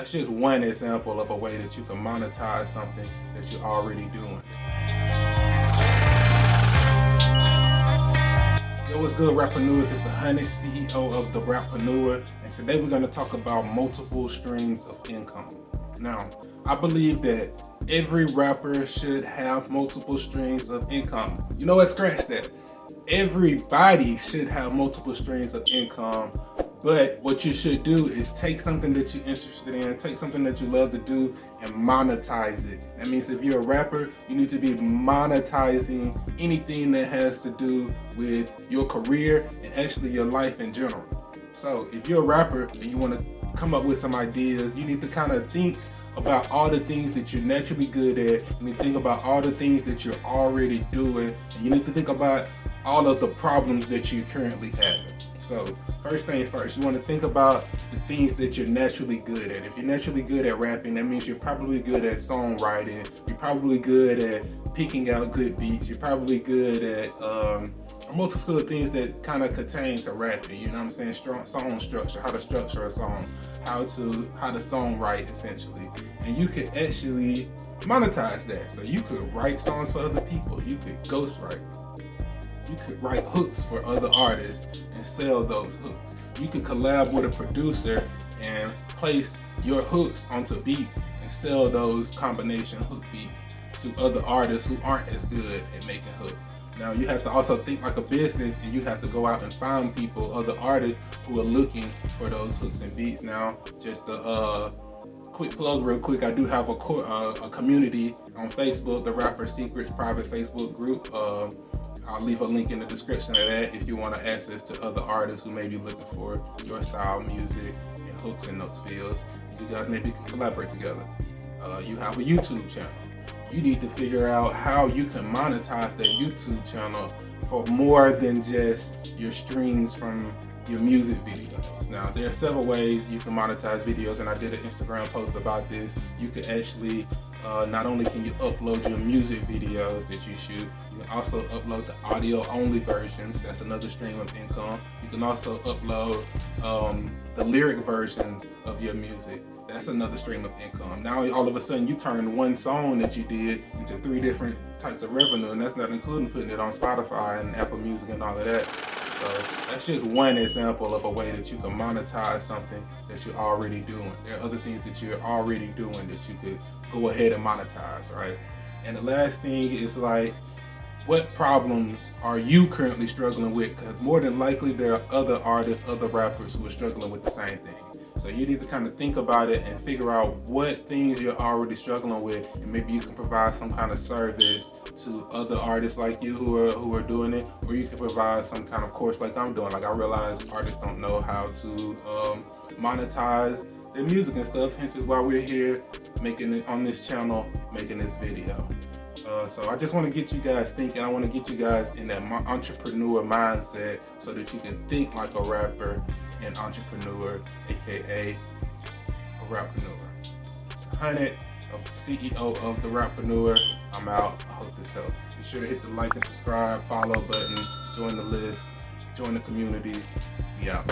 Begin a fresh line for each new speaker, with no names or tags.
that's just one example of a way that you can monetize something that you're already doing. Yo, what's good, Rappreneurs? It's the Honey, CEO of the Rappreneur, and today we're going to talk about multiple streams of income. Now, I believe that every rapper should have multiple streams of income. You know what? Scratch that. Everybody should have multiple streams of income. But what you should do is take something that you're interested in, take something that you love to do, and monetize it. That means if you're a rapper, you need to be monetizing anything that has to do with your career and actually your life in general. So if you're a rapper and you want to come up with some ideas, you need to kind of think about all the things that you're naturally good at. You need to think about all the things that you're already doing, and you need to think about all of the problems that you're currently having. So first things first, you want to think about the things that you're naturally good at. If you're naturally good at rapping, that means you're probably good at songwriting. You're probably good at picking out good beats. You're probably good at a multitude of things that kind of pertain to rapping. You know what I'm saying? Strong song structure, how to structure a song, how to songwrite essentially. And you could actually monetize that. So you could write songs for other people. You could ghostwrite. You could write hooks for other artists and sell those hooks. You could collab with a producer and place your hooks onto beats and sell those combination hook beats to other artists who aren't as good at making hooks. Now you have to also think like a business, and you have to go out and find people, other artists who are looking for those hooks and beats. Now, just a quick plug real quick, I do have a community on Facebook, the Rapper Secrets private Facebook group. I'll leave a link in the description of that if you want to access to other artists who may be looking for your style music and hooks in those fields. You guys maybe can collaborate together. You have a YouTube channel. You need to figure out how you can monetize that YouTube channel for more than just your streams from your music videos. Now, there are several ways you can monetize videos, and I did an Instagram post about this. You can actually, not only can you upload your music videos that you shoot, you can also upload the audio-only versions. That's another stream of income. You can also upload the lyric versions of your music. That's another stream of income. Now, all of a sudden, you turn one song that you did into 3 different types of revenue, and that's not including putting it on Spotify and Apple Music and all of that. So that's just one example of a way that you can monetize something that you're already doing. There are other things that you're already doing that you could go ahead and monetize, right? And the last thing is like, what problems are you currently struggling with? Because more than likely there are other artists, other rappers who are struggling with the same thing. So you need to kind of think about it and figure out what things you're already struggling with, and maybe you can provide some kind of service to other artists like you who are doing it, or you can provide some kind of course like I'm doing. Like, I realize artists don't know how to monetize their music and stuff, hence is why we're here making it on this channel, making this video. So I just want to get you guys thinking. I want to get you guys in that entrepreneur mindset so that you can think like a rapper and entrepreneur, aka a Rappreneur. It's Honey, CEO of the Rappreneur. I'm out. I hope this helps. Be sure to hit the like and subscribe, follow button, join the list, join the community. Be out.